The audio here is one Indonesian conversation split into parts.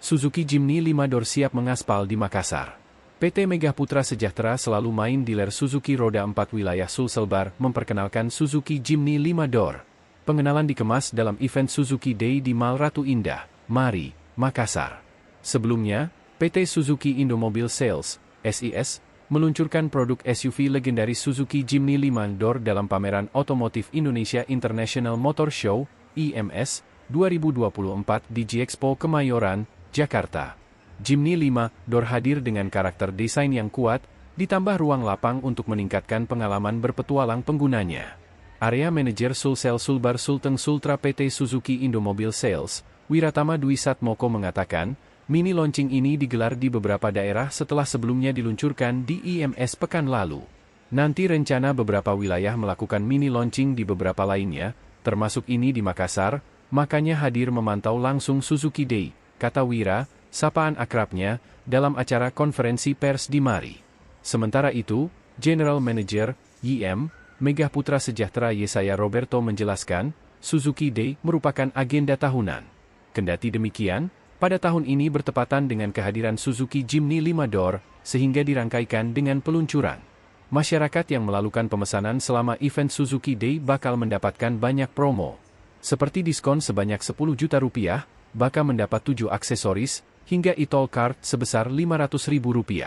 Suzuki Jimny 5 Door siap mengaspal di Makassar. PT Megah Putra Sejahtera selalu main dealer Suzuki roda 4 wilayah Sulselbar memperkenalkan Suzuki Jimny 5 Door. Pengenalan dikemas dalam event Suzuki Day di Mall Ratu Indah, Mari, Makassar. Sebelumnya, PT Suzuki Indomobil Sales, SIS, meluncurkan produk SUV legendaris Suzuki Jimny 5 Door dalam pameran Otomotif Indonesia International Motor Show, IMS, 2024 di G-Expo Kemayoran, Jakarta. Jimny 5 Door hadir dengan karakter desain yang kuat, ditambah ruang lapang untuk meningkatkan pengalaman berpetualang penggunanya. Area Manajer Sulsel Sulbar Sulteng Sultra PT Suzuki Indomobil Sales, Wiratama Dwi Satmoko mengatakan, mini launching ini digelar di beberapa daerah setelah sebelumnya diluncurkan di IMS pekan lalu. Nanti rencana beberapa wilayah melakukan mini launching di beberapa lainnya, termasuk ini di Makassar, makanya hadir memantau langsung Suzuki Day, kata Wira, sapaan akrabnya, dalam acara konferensi pers di Mari. Sementara itu, General Manager, YM, Megah Putra Sejahtera Yesaya Roberto menjelaskan, Suzuki Day merupakan agenda tahunan. Kendati demikian, pada tahun ini bertepatan dengan kehadiran Suzuki Jimny 5 Door, sehingga dirangkaikan dengan peluncuran. Masyarakat yang melakukan pemesanan selama event Suzuki Day bakal mendapatkan banyak promo. Seperti diskon sebanyak 10 juta rupiah, bakal mendapat 7 aksesoris, hingga e-toll card sebesar Rp500.000.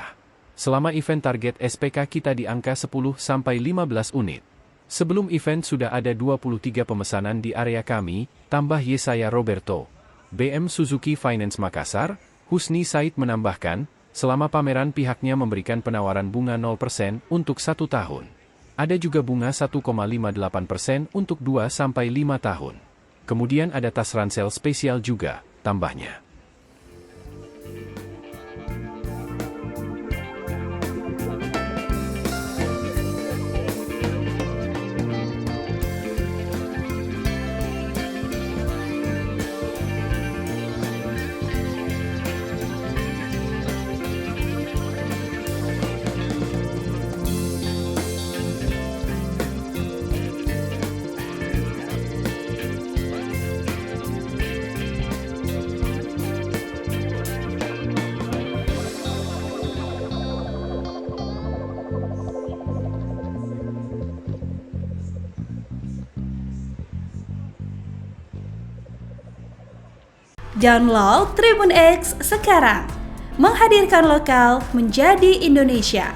Selama event target SPK kita di angka 10-15 unit. Sebelum event sudah ada 23 pemesanan di area kami, tambah Yesaya Roberto. BM Suzuki Finance Makassar, Husni Said menambahkan, selama pameran pihaknya memberikan penawaran bunga 0% untuk 1 tahun. Ada juga bunga 1,58% untuk 2-5 tahun. Kemudian ada tas ransel spesial juga, tambahnya. Download Tribun X sekarang, menghadirkan lokal menjadi Indonesia.